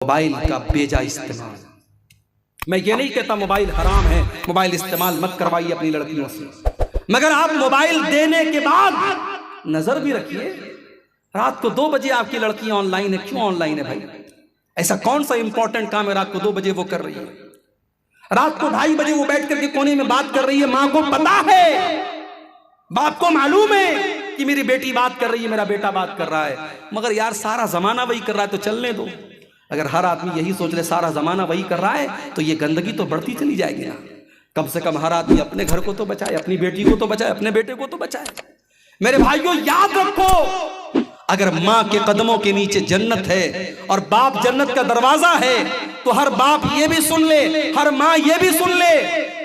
Mobile का बेजा इस्तेमाल। मैं ये नहीं कहता मोबाइल हराम है, मोबाइल इस्तेमाल मत करवाइए अपनी लड़कियों से, मगर आप मोबाइल देने के बाद नजर भी रखिए। रात को 2 बजे आपकी लड़की ऑनलाइन है, क्यों ऑनलाइन है भाई? ऐसा कौन सा इंपॉर्टेंट काम है रात को 2 बजे वो कर रही है? रात को 2:30 बजे वो बैठ करके कोने में बात कर रही है। मां को पता है, बाप को मालूम है कि मेरी बेटी बात कर रही है, मेरा बेटा बात कर रहा है, मगर यार सारा जमाना वही कर रहा है तो चलने दो। अगर हर आदमी यही सोच ले सारा जमाना वही कर रहा है तो ये गंदगी तो बढ़ती चली जाएगी ना। कम से कम हर आदमी अपने घर को तो बचाए, अपनी बेटी को तो बचाए, अपने बेटे को तो बचाए। मेरे भाइयों याद रखो, अगर मां के कदमों के नीचे जन्नत है और बाप जन्नत का दरवाजा है, तो हर बाप ये भी सुन ले, हर मां ये भी सुन ले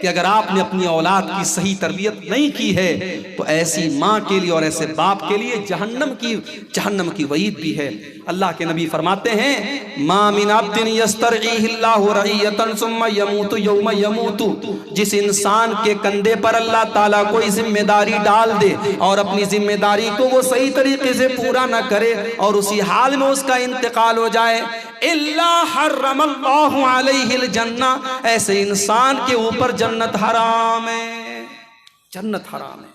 कि अगर आपने अपनी औलाद की सही तरबियत नहीं की है तो ऐसी मां के लिए और ऐसे बाप के लिए जहन्नम की वईद भी है। अल्लाह के नबी फरमाते हैं, मा मिन अब्दिन यस्तरईहिल्लाहु रईयतन सुम्मा यमूतु यौम यमूतु, जिस इंसान के कंधे पर अल्लाह ताला कोई जिम्मेदारी डाल दे और अपनी जिम्मेदारी को वो सही तरीके से पूरा न करे और उसी हाल में उसका इंतकाल हो जाए, इल्ला हर्रमल्लाहु अलैहिल जन्ना, ऐसे इंसान के ऊपर जन्नत हराम है। जन्नत हराम है,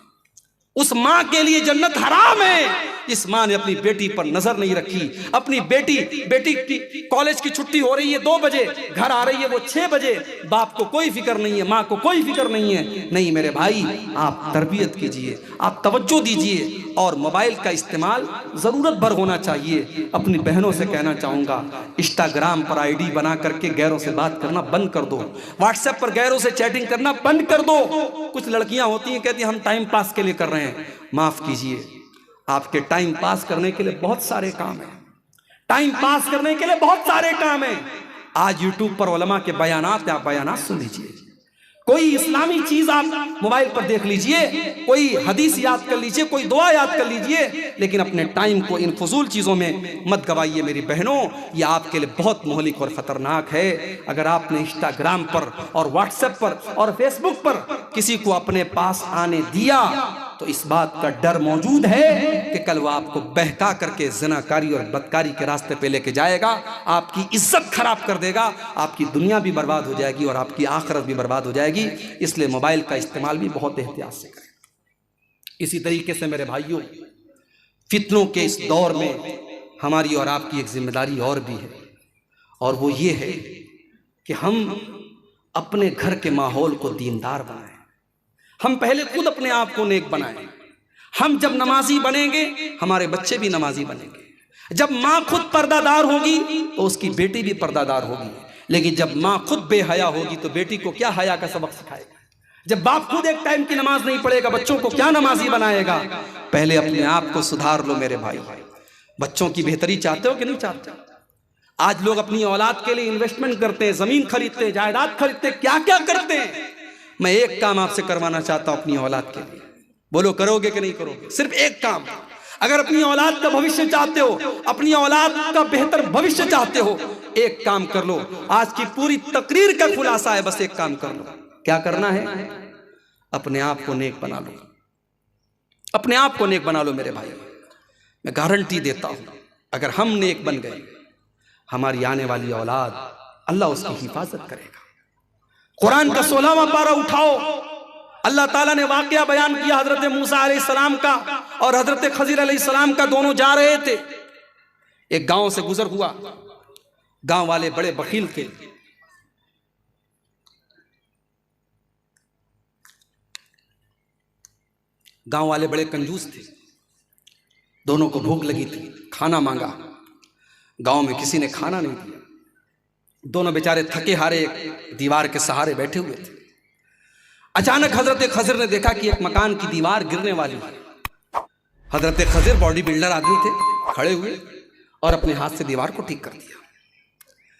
उस मां के लिए जन्नत हराम है इस मां ने अपनी बेटी पर नजर नहीं रखी। अपनी बेटी की कॉलेज की छुट्टी हो रही है 2 बजे, घर आ रही है वो 6 बजे, बाप को कोई फिक्र नहीं है, मां को कोई फिक्र नहीं है। नहीं मेरे भाई, आप तरबियत कीजिए, आप तवज्जो दीजिए और मोबाइल का इस्तेमाल जरूरत भर होना चाहिए। अपनी बहनों से कहना चाहूंगा, इंस्टाग्राम पर आईडी बना करके गैरों से बात करना बंद कर दो, व्हाट्सएप पर गैरों से चैटिंग करना बंद कर दो। कुछ लड़कियां होती हैं कहती हैं हम टाइम पास के लिए कर रहे हैं। माफ कीजिए, आपके टाइम पास करने के लिए बहुत सारे काम हैं, टाइम पास करने के लिए बहुत सारे काम हैं। आज यूट्यूब पर उलमा के बयानात, आप बयानात सुन लीजिए, कोई इस्लामी चीज आप मोबाइल पर देख लीजिए, कोई हदीस याद कर लीजिए, कोई दुआ याद कर लीजिए, लेकिन अपने टाइम को इन फजूल चीजों में मत गवाइए। मेरी बहनों, ये आपके लिए बहुत मोहलिक और खतरनाक है। अगर आपने इंस्टाग्राम पर और व्हाट्सएप पर और फेसबुक पर किसी को अपने पास आने दिया तो इस बात का डर मौजूद है कि कल वो आपको बहका करके ज़िनाकारी और बदकारी के रास्ते पे लेके जाएगा, आपकी इज्जत खराब कर देगा, आपकी दुनिया भी बर्बाद हो जाएगी और आपकी आखिरत भी बर्बाद हो जाएगी। इसलिए मोबाइल का इस्तेमाल भी बहुत एहतियात से करें। इसी तरीके से मेरे भाइयों, फितनों के इस दौर में हमारी और आपकी एक जिम्मेदारी और भी है, और वो ये है कि हम अपने घर के माहौल को दीनदार बनाएं। हम पहले खुद अपने आप को नेक बनाएं। हम जब नमाजी बनेंगे हमारे बच्चे भी नमाजी बनेंगे। जब माँ खुद पर्दादार होगी तो उसकी बेटी भी पर्दादार होगी, लेकिन जब माँ खुद बेहया होगी तो बेटी को क्या हया का सबक सिखाएगा? जब बाप खुद एक टाइम की नमाज नहीं पढ़ेगा, बच्चों को क्या नमाजी बनाएगा? पहले अपने आप को सुधार लो मेरे भाई। बच्चों की बेहतरी चाहते हो कि नहीं चाहते? आज लोग अपनी औलाद के लिए इन्वेस्टमेंट करते हैं, जमीन खरीदते हैं, जायदाद खरीदते हैं, क्या क्या करते हैं। मैं एक काम आपसे करवाना चाहता हूं अपनी औलाद के लिए, बोलो करोगे कि नहीं करोगे? सिर्फ एक काम, अगर अपनी औलाद का भविष्य चाहते हो, अपनी औलाद का बेहतर भविष्य चाहते हो, एक काम कर लो। आज की पूरी तकरीर का खुलासा है, बस एक काम कर लो। क्या करना है? अपने आप को नेक बना लो, अपने आप को नेक बना लो मेरे भाई। मैं गारंटी देता हूं, अगर हम नेक बन गए, हमारी आने वाली औलाद अल्लाह उसकी हिफाजत करेगा। कुरान का 16वां पारा उठाओ, अल्लाह ताला ने वाकया बयान किया हजरत मूसा अलैहिस्सलाम का और हजरत खजीर अलैहिस्सलाम का। दोनों जा रहे थे, एक गांव से गुजर हुआ। गांव वाले बड़े बखील थे, गांव वाले बड़े कंजूस थे। दोनों को भूख लगी थी, खाना मांगा, गांव में किसी ने खाना नहीं दिया। दोनों बेचारे थके हारे एक दीवार के सहारे बैठे हुए थे। अचानक हजरत खजर ने देखा कि एक मकान की दीवार गिरने वाली है। हजरत खजर बॉडी बिल्डर आदमी थे, खड़े हुए और अपने हाथ से दीवार को ठीक कर दिया।